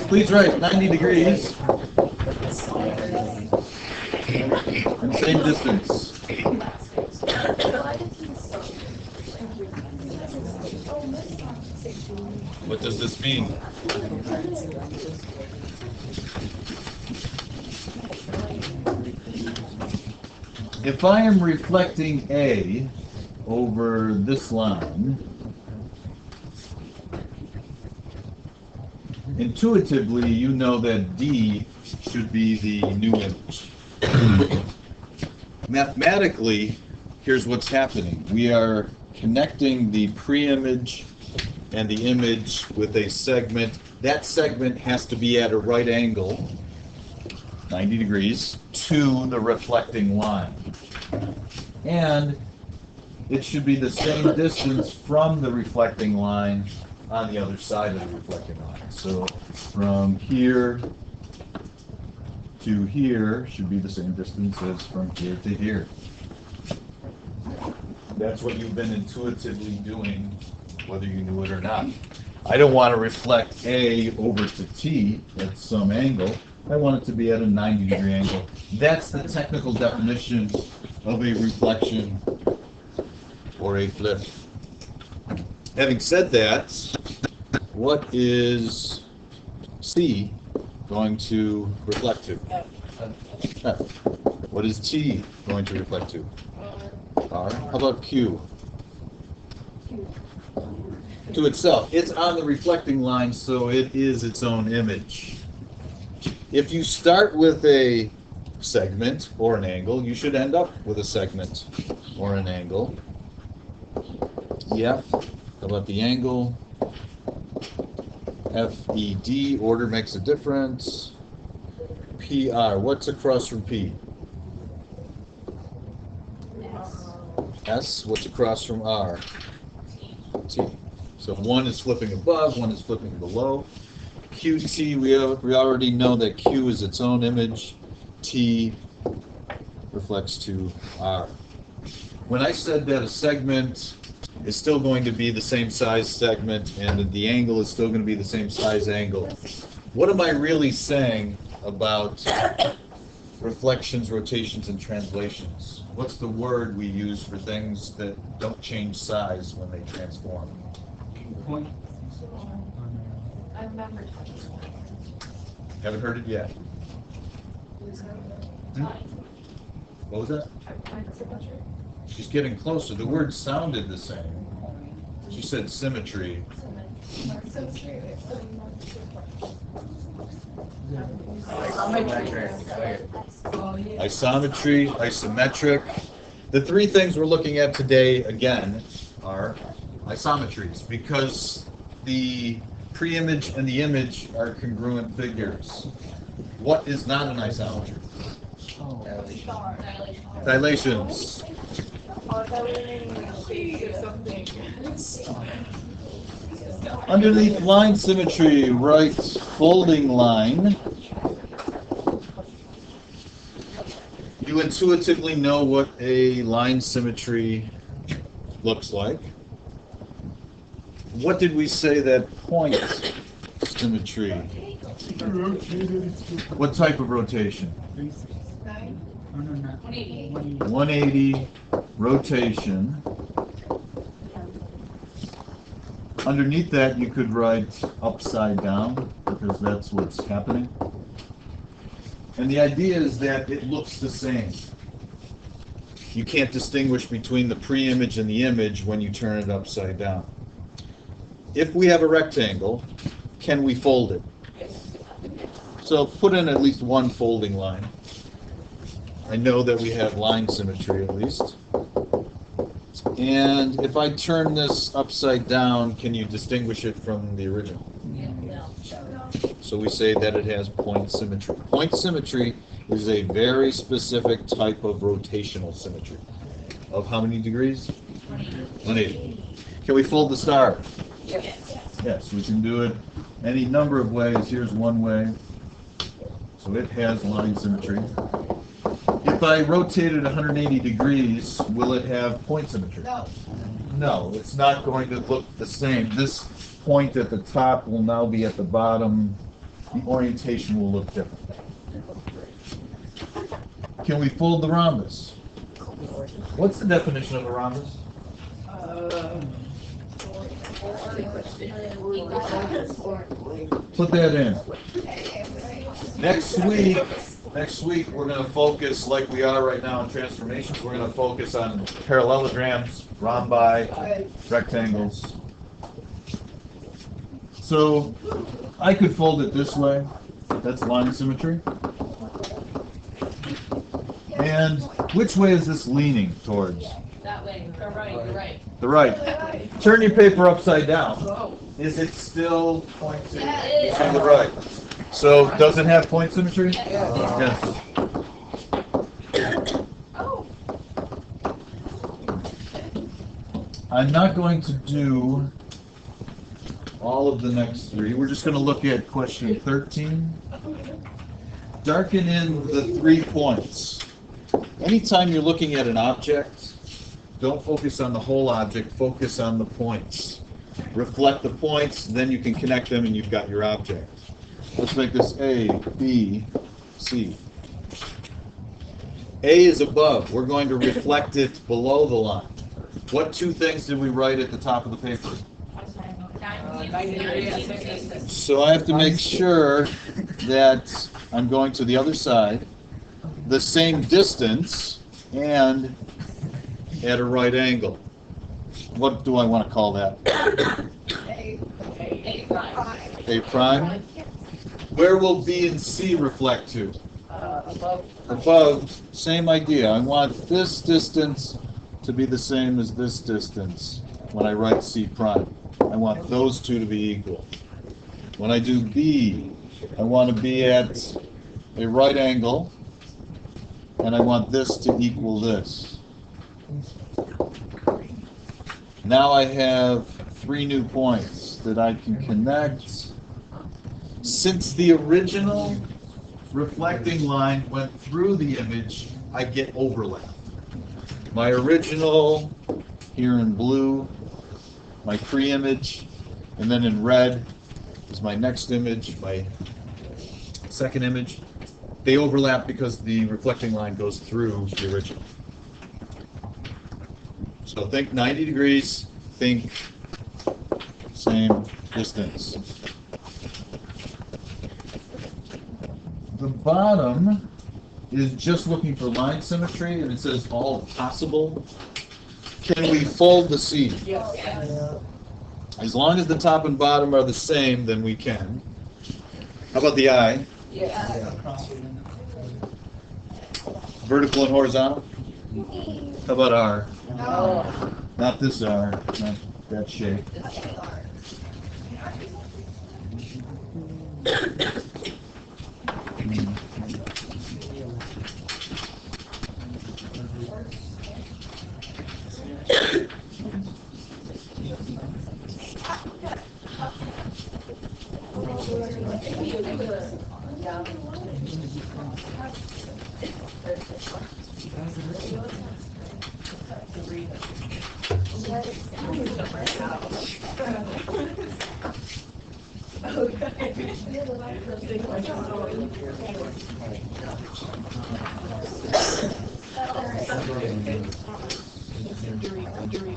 Please write 90 degrees and same distance. What does this mean? If I am reflecting A over this line, intuitively you know that D should be the new image. Mathematically, here's what's happening. We are connecting the pre-image and the image with a segment. That segment has to be at a right angle, 90 degrees, to the reflecting line. And it should be the same distance from the reflecting line on the other side of the reflecting line. So from here to here should be the same distance as from here to here. That's what you've been intuitively doing, whether you knew it or not. I don't want to reflect A over to T at some angle. I want it to be at a 90-degree angle. That's the technical definition of a reflection or a flip. Having said that, what is C going to reflect to? F. What is T going to reflect to? R. How about Q? To itself. It's on the reflecting line, so it is its own image. If you start with a segment or an angle, you should end up with a segment or an angle. F. How about the angle? FED, order makes a difference. PR, what's across from P? S, what's across from R? T. So one is flipping above, one is flipping below. QT, we already know that Q is its own image. T reflects to R. When I said that a segment is still going to be the same size segment and that the angle is still going to be the same size angle, what am I really saying about reflections, rotations, and translations? What's the word we use for things that don't change size when they transform? Point. I remember. Haven't heard it yet. What was that? She's getting closer. The word sounded the same. She said symmetry. Isometry, isometric. The three things we're looking at today, again, are isometries, because the pre-image and the image are congruent figures. What is not an isometry? Dilations. Underneath line symmetry, write folding line. You intuitively know what a line symmetry looks like. What did we say that point symmetry? What type of rotation? 180 rotation. Underneath that, you could write upside down, because that's what's happening. And the idea is that it looks the same. You can't distinguish between the pre-image and the image when you turn it upside down. If we have a rectangle, can we fold it? So put in at least one folding line. I know that we have line symmetry at least. And if I turn this upside down, can you distinguish it from the original? So we say that it has point symmetry. Point symmetry is a very specific type of rotational symmetry. Of how many degrees? 180. Can we fold the star? Yes, we can do it any number of ways. Here's one way. So it has line symmetry. If I rotate it 180 degrees, will it have point symmetry? No. No, it's not going to look the same. This point at the top will now be at the bottom. The orientation will look different. Can we fold the rhombus? What's the definition of a rhombus? Put that in. Next week we're going to focus, like we are right now in transformations, we're going to focus on parallelograms, rhombi, rectangles. So I could fold it this way. That's line symmetry. And which way is this leaning towards? That way, the right. The right. Turn your paper upside down. Is it still pointing to the right? So does it have point symmetry? Yes. I'm not going to do all of the next three. We're just going to look at question 13. Darken in the 3 points. Anytime you're looking at an object, don't focus on the whole object, focus on the points. Reflect the points, then you can connect them and you've got your object. Let's make this A, B, C. A is above. We're going to reflect it below the line. What 2 things did we write at the top of the paper? So I have to make sure that I'm going to the other side, the same distance, and at a right angle. What do I want to call that? A prime. Where will B and C reflect to? Above. Same idea. I want this distance to be the same as this distance when I write C prime. I want those 2 to be equal. When I do B, I want to be at a right angle, and I want this to equal this. Now I have 3 new points that I can connect. Since the original reflecting line went through the image, I get overlap. My original, here in blue, my pre-image, and then in red is my next image, my second image. They overlap because the reflecting line goes through the original. So think 90 degrees, think same distance. The bottom is just looking for line symmetry, and it says all possible. Can we fold the C? Yes. As long as the top and bottom are the same, then we can. How about the eye? Vertical and horizontal? How about R? No. Not this R, not that shape.